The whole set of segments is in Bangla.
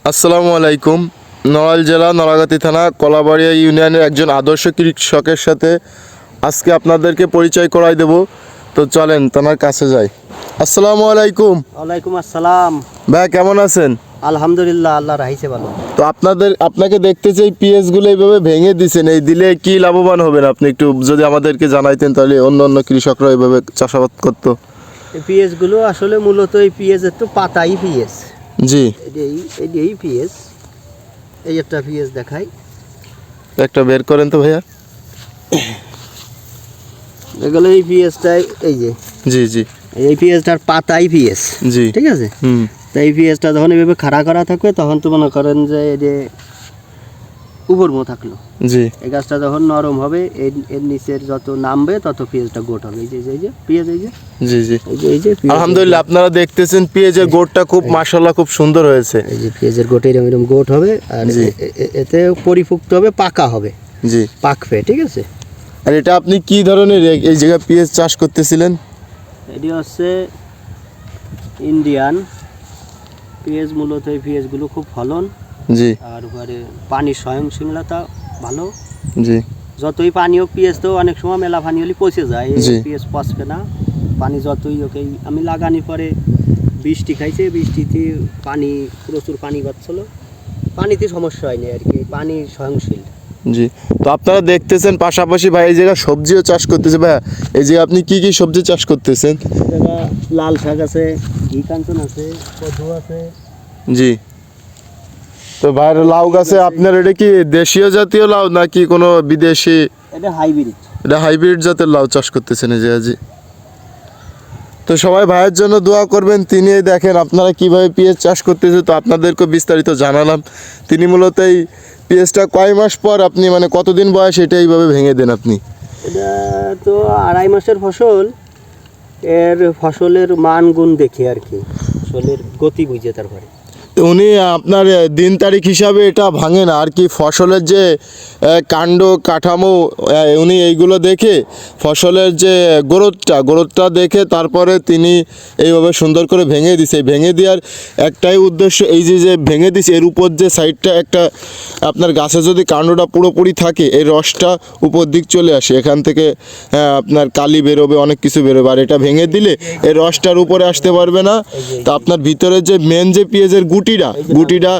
আসসালামু আলাইকুম। নড়াইল জেলা নড়াগাতি থানা কলাবাড়িয়া ইউনিয়নের একজন আদর্শ কৃষকের সাথে আজকে আপনাদেরকে পরিচয় করাই দেব। তো চলেন তার কাছে যাই। আসসালামু আলাইকুম। ওয়ালাইকুম আসসালাম। ভাই কেমন আছেন? আলহামদুলিল্লাহ, আল্লাহ রাহিছে ভালো। তো আপনাকে দেখতে চাই পিএসগুলো এইভাবে ভেঙে দিছেন, এই দিলে কি লাভবান হবেন আপনি একটু যদি আমাদেরকে জানাইতেন, তাহলে অন্য কৃষকরা এইভাবে চাষাবাদ করতো। এই পিএসগুলো আসলে মূলত এই পিএস একটু পাতাই পিএস। জি, এই পিএস, এই একটা পিএস দেখাই। একটা বের করেন তো ভাইয়া। এগুলো এই পিএসটাই, এই যে জি জি, এই পিএসটার পাতাই পিএস। জি, ঠিক আছে। হুম, তো এই পিএসটা যখন এইভাবে খাড়া করা থাকবে তখন তো মনে করেন যে এই যে উপরমো থাকলো, জি, এই গাছটা যখন নরম হবে এর নিচের যত নামবে তত পিএসটা গোট হবে। এই যে পিএস, এই যে জি, জি। এই যে পিএস, আলহামদুলিল্লাহ, আপনারা দেখতেছেন পেঁয়াজের গোটটা খুব মাশাআল্লাহ খুব সুন্দর হয়েছে। এই যে পেঁয়াজের গোটে এরকম গোট হবে আর জি। এতে পরিপুক্ত হবে, পাকা হবে, জি। পাকবে। ঠিক আছে। আর এটা আপনি কি ধরনের এই জায়গায় পেঁয়াজ চাষ করতেছিলেন? এটি হচ্ছে ইন্ডিয়ান পেঁয়াজ। মূলত এই পেঁয়াজগুলো খুব ফলন, জি, আর উপরে পানির সহনশীলতা ভালো। জি, যতই পানি হোক পেঁয়াজ তো অনেক সময় মেলা পানি হলে পচে যায়, এই জি। পেঁয়াজ পচবে না। পানি যতই হোক, এই আমি লাগানোর পরে বৃষ্টি খাইছে, বৃষ্টিতে পানি প্রচুর পানি পাচ্ছিল, পানিতে সমস্যা হয়নি আর কি, পানি সহনশীল। জি। তো আপনারা দেখতেছেন পাশাপাশি ভাই এই জায়গায় সবজিও চাষ করতেছে। ভাই এই যে আপনি কি কি সবজি চাষ করতেছেন? জায়গা লাল শাক আছে, ঘি কাঞ্চন আছে, কদু আছে। জি। তো ভাইয়ের লাউ গাছে আপনার এটা কি দেশীয় জাতীয় লাউ নাকি কোনো বিদেশি? এটা হাইব্রিড। এটা হাইব্রিড জাতের লাউ চাষ করতেছেন এই যে আজি। তো সবাই ভাইয়ের জন্য দোয়া করবেন। তিনি এই দেখেন আপনারা কিভাবে পেঁয়াজ চাষ করতেছে, তো আপনাদেরকে বিস্তারিত জানালাম। তিনি মূলত এই পেঁয়াজটা কয় মাস পর আপনি মানে কতদিন বয়স এটা এইভাবে ভেঙে দেন আপনি? এটা তো 2.5 মাসের ফসল। এর ফসলের মান গুণ দেখে আর কি, ফসলের গতি বুঝে তারপরে। তো উনি আপনার দিন তারিখ হিসাবে এটা ভাঙে না আর কি, ফসলের যে কাণ্ড কাঠামো উনি এইগুলো দেখে ফসলের যে গ্রোথটা দেখে তারপরে তিনি এইভাবে সুন্দর করে ভেঙে দিছে। ভেঙে দেওয়ার একটাই উদ্দেশ্য, এই যে ভেঙে দিছে এর উপর যে সাইডটা একটা আপনার গাছে যদি কাণ্ডটা পুরোপুরি থাকে এই রসটা উপর দিক চলে আসে, এখান থেকে আপনার কালি বেরোবে, অনেক কিছু বেরোবে। আর এটা ভেঙে দিলে এই রসটার উপরে আসতে পারবে না। তা আপনার ভিতরে যে মেন যে পেঁয়াজের গুটিটা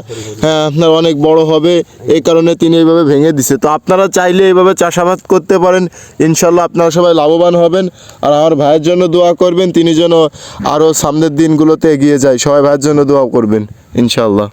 আপনার অনেক বড় হবে, এই কারণে তিনি এইভাবে ভেঙে দিছে। তো আপনারা চাইলে এইভাবে চাষাবাদ করতে পারেন, ইনশাল্লাহ আপনারা সবাই লাভবান হবেন। আর আমার ভাইয়ের জন্য দোয়া করবেন, তিনি যেন আরও সামনের দিনগুলোতে এগিয়ে যায়। সবাই ভাইয়ের জন্য দোয়া করবেন ইনশাল্লাহ।